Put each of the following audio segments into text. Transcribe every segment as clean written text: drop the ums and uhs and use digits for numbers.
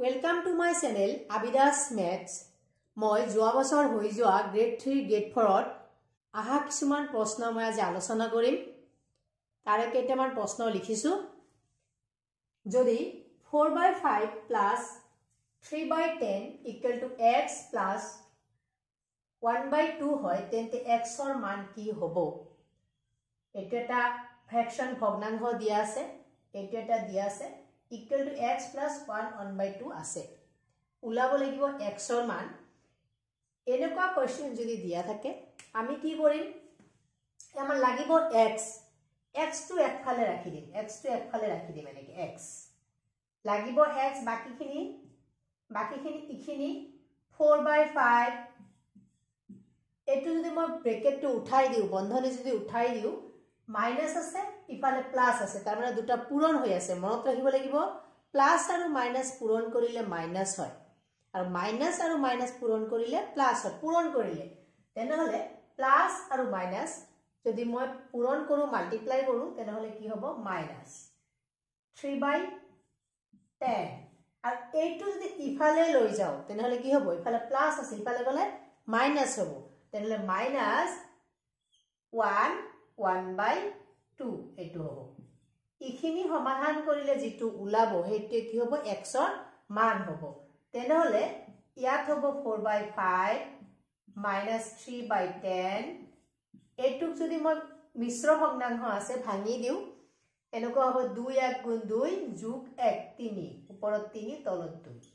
Welcome to my channel Abidas Maths. মই যোৱা বছৰ হৈ যোৱা গ্ৰেড 3 গ্ৰেড 4 আহা কিছুমান প্ৰশ্ন মই আজি আলোচনা কৰিম। তাৰে কেইটামান প্ৰশ্ন লিখিছো। যদি 4/5 plus 3/10 equal to x plus 1/2 হয় তেন্তে x ৰ মান কি হ'ব? এটো এটা ফ্ৰ্যাকশন ভগ্নাংশ দিয়া আছে, এটো এটা দিয়া আছে equal to x plus 1/2 আছে। উলাব লাগিব x ৰ মান। এনেকুৱা কোৱেশ্চন যদি দিয়া থাকে আমি কি কৰিম? আমাৰ লাগিব x টো একফালে ৰাখি দিম, এনেকে x লাগিব x বাকিখিনি ইখিনি 4/5 এটো যদি মই ব্ৰেকেটটো উঠাই দিও, বন্ধনী যদি উঠাই দিও, মাইনাস আছে ইফালে প্লাস আছে, তাৰ মানে দুটা পূৰণ হৈ আছে। মনত ৰাখিব লাগিব প্লাস আৰু মাইনাস পূৰণ কৰিলে মাইনাস হয় আৰু মাইনাস আৰু মাইনাস পূৰণ কৰিলে প্লাস হয়। পূৰণ কৰিলে তেনেহলে প্লাস আৰু মাইনাস যদি মই পূৰণ কৰো, মাল্টিপ্লাই কৰো, তেনেহলে কি হ'ব? মাইনাস 3/10 আৰু এইটো যদি ইফালে লৈ যাও তেনেহলে কি হ'ব? ইফালে প্লাস আছে, ইফালে গলে মাইনাস হ'ব, তেনেহলে মাইনাস 1/2 এটো হ'ব। ইখিনি সমাধান কৰিলে যেটো উলাব হেইটো কি হ'ব? x ৰ মান হ'ব। তেনেহলে ইয়াত হ'ব 4/5 minus 3/10 এটুক যদি মই মিশ্র ভগ্নাংশ আছে ভাঙি দিও, এনেকুৱা হ'ব 2 1 গুণ 2 যোগ 1 3 ওপৰত 3 তলত 2।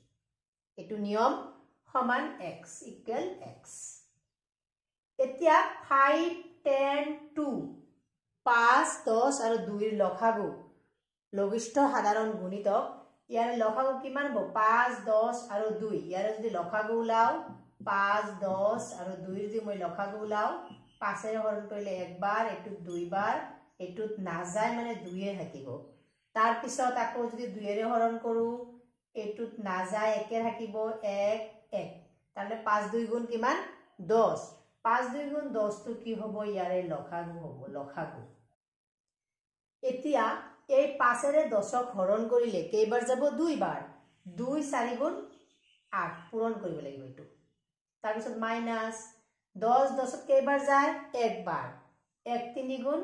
এটো নিয়ম সমান x equal x। এতিয়া 5 10 2 5 10 আৰু 2 ৰ লসাগু লঘিষ্ঠ সাধাৰণ গুণিতক। ইয়াৰ লসাগু কিমান হ'ব? 5 10 আৰু 2। ইয়াৰ যদি লসাগু উলাও 5 10 আৰু 2 ৰ যদি মই লসাগু উলাও 5 এৰে হৰণ কৰিলে একবাৰ, এটুত দুইবাৰ, এটুত নাযায় মানে 2 এ থাকিব। তাৰ পিছত আকৌ যদি 2 এৰে হৰণ কৰো, এটুত নাযায় 1 এ থাকিব, 1 1। তাহলে 5 2 গুণ কিমান? 10। 5 2 গুণ 10 টো কি হ'ব? ইয়াৰে লসাগু হ'ব, লসাগু। এতিয়া এই 5 এৰে 10ক হৰণ কৰিলে কেইবাৰ যাব? 2 বাৰ। 2 4 গুণ 8 পূৰণ কৰিব লাগিব এটো। তাৰ পিছত মাইনাস 10 10ত কেইবাৰ যায়? 1 বাৰ। 1 3 গুণ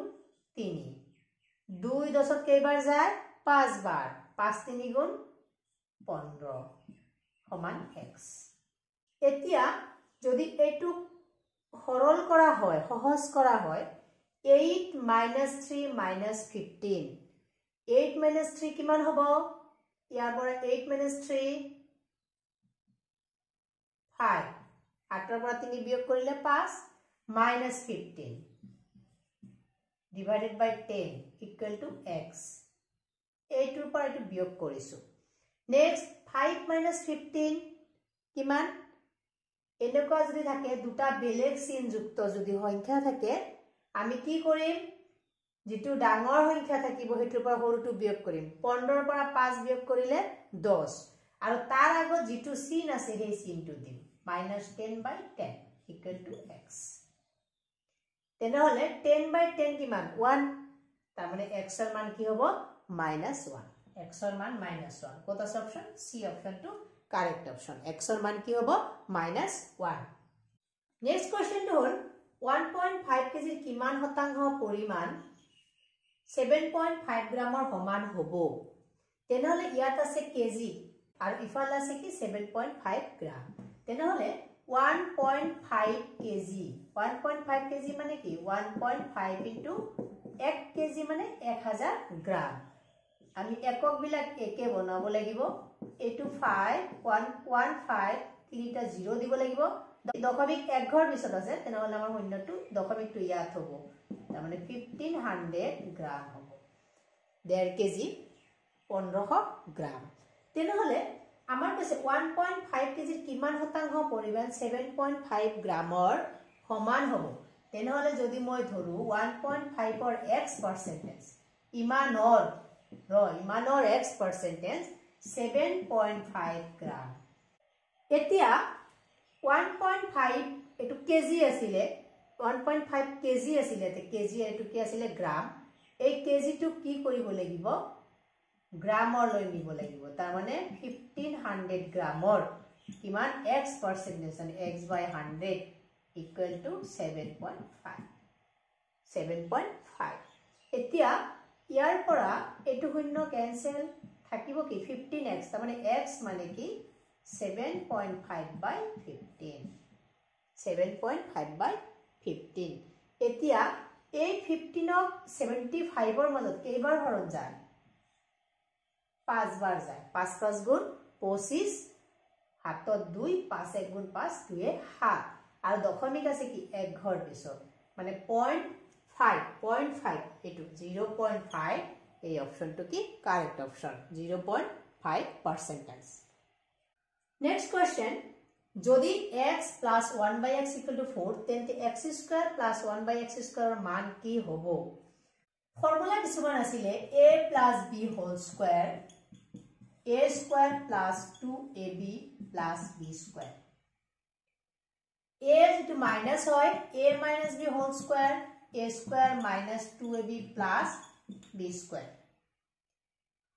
3। 2 10ত কেইবাৰ যায়? 5 বাৰ। 5 3 গুণ 15 সমান x। এতিয়া যদি এইটো সৰল কৰা হয়, সহজ কৰা হয়, 8 minus 3 minus 15 8 minus 3 কিমান হ'ব? ইয়াৰ পৰা 8 minus 3 5 8 ৰ পৰা 3 বিয়োগ কৰিলে 5 minus 15 divided by 10 equal to x। এইটোৰ পৰা এইটো বিয়োগ কৰিছো। নেক্সট 5 minus 15 কিমান? এনেকুৱা যদি থাকে দুটা বেলেগ চিন যুক্ত যদি সংখ্যা থাকে আমি কি কৰিম? যেটো ডাঙৰ সংখ্যা থাকিব হেতুৰ পৰা সৰুটো বিয়োগ কৰিম। 15 ৰ পৰা 5 বিয়োগ কৰিলে 10 আৰু তাৰ আগত যেটো চিন আছে সেই চিনটো দিম, -10/10 equal to x। তেনেহলে 10/10 কিমান? 1। তাৰ মানে x ৰ মান কি হ'ব? -1। x ৰ মান -1। কত আছে অপচন? সি অপচনটো কাৰেক্ট অপশন। x ৰ মান কি হ'ব? -1। নেক্সট কোৱেশ্চনটো হ'ল 1.5 কেজি কিমান শতাংশ পৰিমাণ 7.5 গ্ৰামৰ সমান হ'ব? তেনেহলে ইয়াত আছে কেজি আৰু ইফালে আছে কি 7.5 গ্ৰাম। তেনেহলে 1.5 কেজি 1.5 কেজি মানে কি? 1.5 into 1 কেজি মানে 1000 গ্ৰাম। আমি একক বিলাক একে বনাব লাগিব। এটো 5 1 1 5 তিনিটা 0 দিব লাগিব। দশমিক এক ঘৰ পিছত আছে, তেনেহলে আমাৰ শূন্যটো দশমিকটো ইয়াত হ'ব। তাৰ মানে 1500 গ্ৰাম হ'ব। 1.5 কেজি 1500 গ্ৰাম। তেনেহলে আমাৰ কৈছে 1.5 কেজি কিমান শতাংশ পৰিমাণ 7.5 গ্ৰামৰ সমান হ'ব? তেনেহলে যদি মই ধৰো 1.5 ৰ x%, ইমানৰ x percentage 7.5 গ্ৰাম। এতিয়া 1.5 এটো কেজি আছিলে, 1.5 কেজি আছিলে, তে কেজি এটো কি আছিলে? গ্ৰাম। এই কেজিটো কি কৰিব লাগিব? গ্ৰামলৈ নিব লাগিব তাৰ মানে 1500 গ্ৰামৰ কিমান x percentage মানে x by 100 equal to 7.5 এতিয়া ইয়াৰ পৰা এটো শূন্য ক্যান্সেল থাকিব কি 15x তাৰ মানে x মানে কি 7.5 by 15 7.5 by 15 এতিয়া এই 15 ক 75 ৰ মাজত কেইবাৰ হৰণ যায় 5 বাৰ যায় 5 5 গুণ 25 হাতত 2 5 1 গুণ 5 2 এ 7 আৰু দশমিক আছে কি এক ঘৰ পিছত মানে 0.5 এটো 0.5 এই অপশনটো কি কারেক্ট অপশন 0.5%। নেক্সট কোয়েশ্চন যদি x plus 1 by x equal to 4 তেন্তে x square plus 1 by x square মান কি হ'ব ফর্মুলা কিছুমান আছিলে a plus b whole square a square plus 2ab plus b square a যেটো মাইনাস হয় a minus b whole square a square minus 2ab plus b square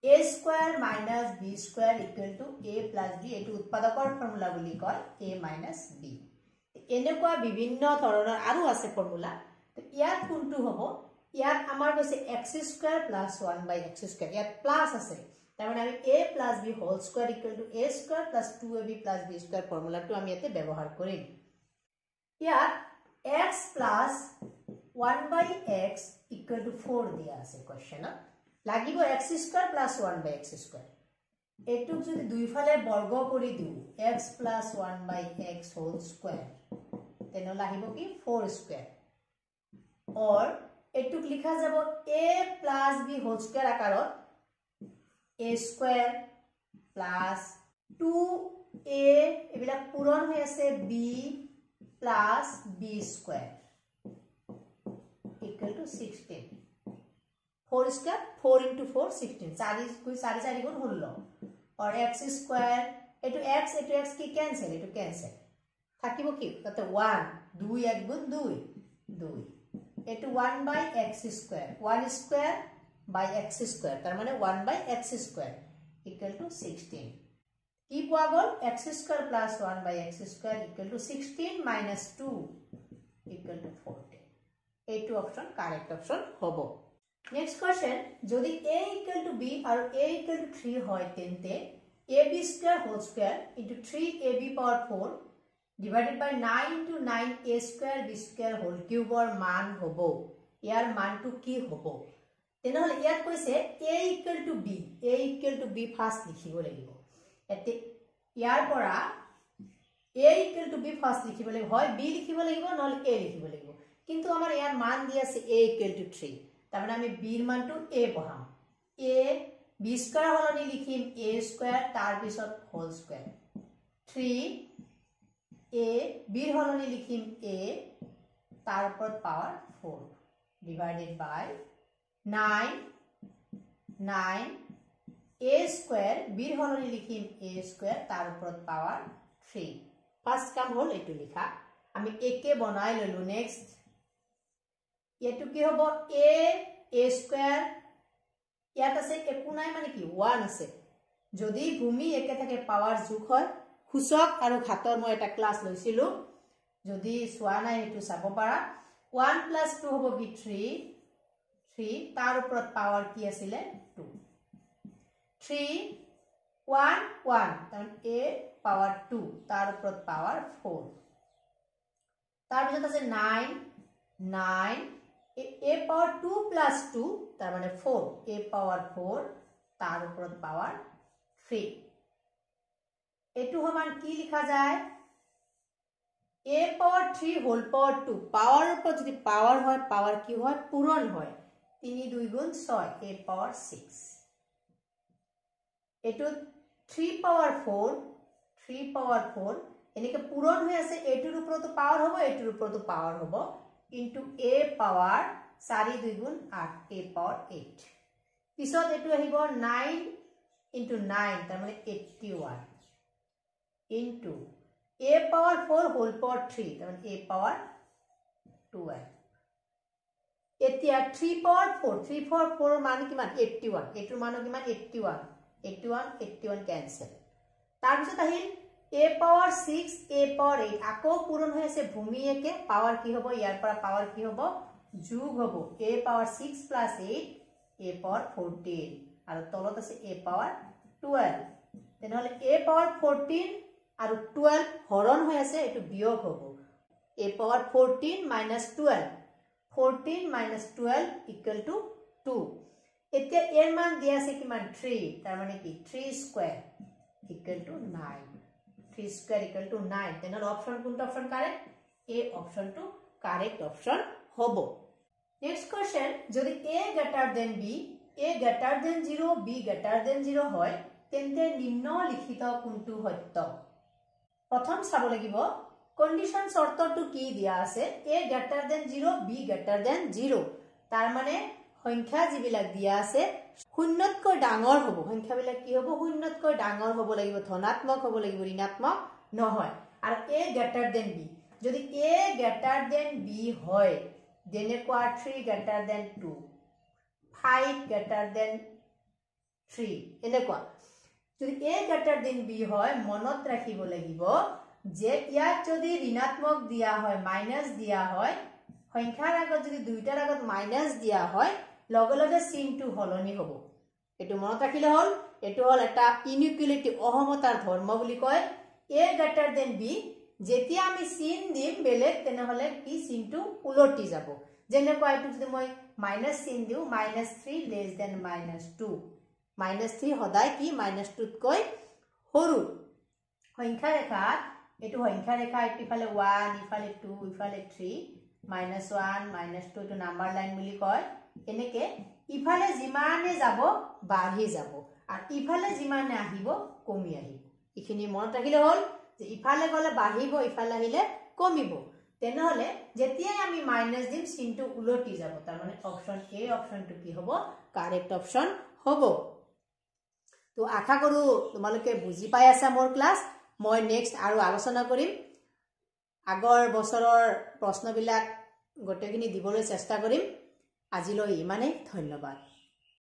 a square minus b square equal to a plus b এটো উৎপাদকৰ formula বুলি কয় a minus b এনেকুৱা বিভিন্ন ধৰণৰ আৰু আছে ফৰ্মুলা তো ইয়াত কোনটো হ'ব ইয়াত আমাৰ কৈছে x square plus 1 by x square ইয়াত প্লাস আছে তাৰ মানে আমি a plus b whole square equal to a square plus 2ab plus b square ফর্মুলাটো আমি ইয়াতে ব্যৱহাৰ কৰিম ইয়াত x plus 1 by x equal to 4 দিয়া আছে কোৱেশ্চনত লাগিব x square plus 1 by x square এটুক যদি দুই ফালে বর্গ কৰি দিও x plus 1 by x whole square তেনে লাগিব কি 4 square और এটুক লিখা যাব a plus b whole square আকাৰত a square plus 2a এবিলা পূৰণ হৈ আছে b plus b square equal to 16 4 square 4 into 4 16 4 4 गुण 16 और x square एटु x की कैंसिल एटु कैंसिल থাকিব কি তাতে 1 2 1 গুণ 2 2 एटु 1 by x square 1 square by x square তার মানে 1 by x square equal to 16 কি পোৱা গল x square plus 1 by x square equal to 16 minus 2 equal to 14 এটু অপশন কারেক্ট অপশন হবে Next question, যদি a equal to b और a equal to 3 হয় তেন্তে ab square whole square into 3ab power 4 divided by 9 into 9a square b square whole cube or মান হব ইয়াৰ মানটো কি হব তেনেহলে ইয়াত কৈছে a equal to b first লিখিব লাগিব এতে ইয়াৰ পৰা a equal to b first লিখিব লাগিব হয় b লিখিব লাগিব নহলে a লিখিব লাগিব কিন্তু আমাৰ ইয়াৰ মান দি আছে a equal to 3 তারমানে আমি b এর মানটো a বহাম a b স্কয়ার হলনি লিখিম a স্কয়ার তার পিছত হোল স্কয়ার 3 a b এর হলনি লিখিম a তার উপর power 4 divided by 9 a square b এর হলনি লিখিম a স্কয়ার তার উপর পাওয়ার 3 ফার্স্ট কাম হল এটু লিখা আমি a কে বনাই ললো নেক্সট এটু কি হবো a স্কয়ার ইয়াত আছে একু নাই মানে কি 1 আছে যদি ভূমি একে থাকে পাওয়ার যোগ হয় খুচক আৰু ঘাতৰ মই এটা ক্লাস লৈছিলো যদি সোয়া নাই এটু চাব পাৰা 1 plus 2 হবো কি 3 তাৰ ওপৰত পাওয়াৰ কি আছিল 2 3 1 1 তাৰ a পাওয়াৰ 2 তাৰ ওপৰত পাওয়াৰ 4 তাৰ পিছত আছে 9 a power 2 plus 2 তার মানে 4 a power 4 তার উপর পাওয়ার 3 এটু সমান কি লিখা যায় a power 3 whole power 2 পাওয়ার উপর যদি পাওয়ার হয় পাওয়ার কি হয় পূরণ হয় 3 2 গুণ 6 a power 6 এটু 3 power 4 এনেকে পূরণ হৈ আছে এটুৰ উপৰ তো পাওয়াৰ হবে এটুৰ উপর তো পাওয়ার হবে into a power 4 2 গুণ 8 a power 8 পিছত এটু আহিব 9 into 9 তার মানে 81 into a power 4 whole power 3 তার মানে a power 12 এতিয়া 3 power 4 3 power 4 মান কিমান 81 এটোৰ মান কিমান 81 ক্যান্সেল তাৰ পিছত আহিল a power 6 a power 8 আকৌ পূৰণ হৈ আছে ভূমি একে পাৱাৰ কি হ'ব ইয়াৰ পৰা পাৱাৰ কি হ'ব যোগ হ'ব a power 6 plus 8 a power 14 আৰু তলত আছে a power 12 তেনেহলে a power 14 আৰু 12 হৰণ হৈ আছে এটো বিয়োগ হ'ব a power 14 minus 12 14 minus 12 equal to 2 এতিয়া এর মান দিয়া আছে কিমান 3 তার মানে কি 3 square equal to 9 3 square equal to 9 তেনেহলে অপশন কোনটো অপশন কারেক্ট এ অপশন টু কারেক্ট অপশন হবো নেক্সট কোশ্চেন যদি a greater than b a greater than 0 b greater than 0 হয় তেন্তে নিম্নলিখিত কোনটো সত্য প্রথম চাব লাগিব কন্ডিশন শর্তটো কি দিয়া আছে a greater than 0 b greater than 0 তার মানে সংখ্যা যিবিলাক দিয়া আছে শূন্যতকৈ ডাঙৰ হ'ব সংখ্যাবিলাক কি হ'ব শূন্যতকৈ ডাঙৰ হ'ব লাগিব ধনাত্মক হ'ব লাগিব ঋণাত্মক নহয় আৰু a greater than b যদি a greater than b হয় যেনেকুৱা 3 greater than 2 5 greater than 3 এনেকুৱা যদি a greater than b হয় মনত ৰাখিব লাগিব যে ইয়াত যদি ঋণাত্মক দিয়া হয় মাইনাস দিয়া হয় সংখ্যাৰ আগত যদি দুইটাৰ আগত মাইনাস দিয়া হয় লগে লগে চিনটো হলনি হ'ব এটো মনত ৰাখিলে হল এটো হল এটা ইনইকুয়ালিটি অসমতাৰ ধৰ্ম বুলি কয় a greater than b যেতিয়া আমি চিন দিম বেলেগ তেনেহলে কি চিনটো উলটি যাব যেনেকৈ এটো যদি মই মাইনাস চিন দিও -3 less than -2 -3 সদায় কি -2 তকৈ সৰু সংখ্যা ৰেখা এটো সংখ্যা ৰেখা ইফালে 1 ইফালে 2 ইফালে 3 -1 -2 to number line বুলি কয় এনেকে ইফালে জিমানে যাব বাঢ়ি যাব আৰু ইফালে জিমানে আহিব কমি আহিব ইখিনি মনত ৰাখিলে হল যে ইফালে গলে বাঢ়িব ইফালে আহিলে কমিব তেনেহলে যেতিয়া আমি মাইনাস দিম চিনটো উলটি যাব তাৰ মানে অপশন এ অপশনটো কি হ'ব কাৰেক্ট অপশন হ'ব তো আশা কৰো তোমালোকে বুজি পাই আছা মোৰ ক্লাস মই নেক্সট আৰু আলোচনা কৰিম আগৰ বছৰৰ প্ৰশ্নবিলাক গটেখিনি দিবলৈ চেষ্টা কৰিম আজিলৈ ইমানে ধন্যবাদ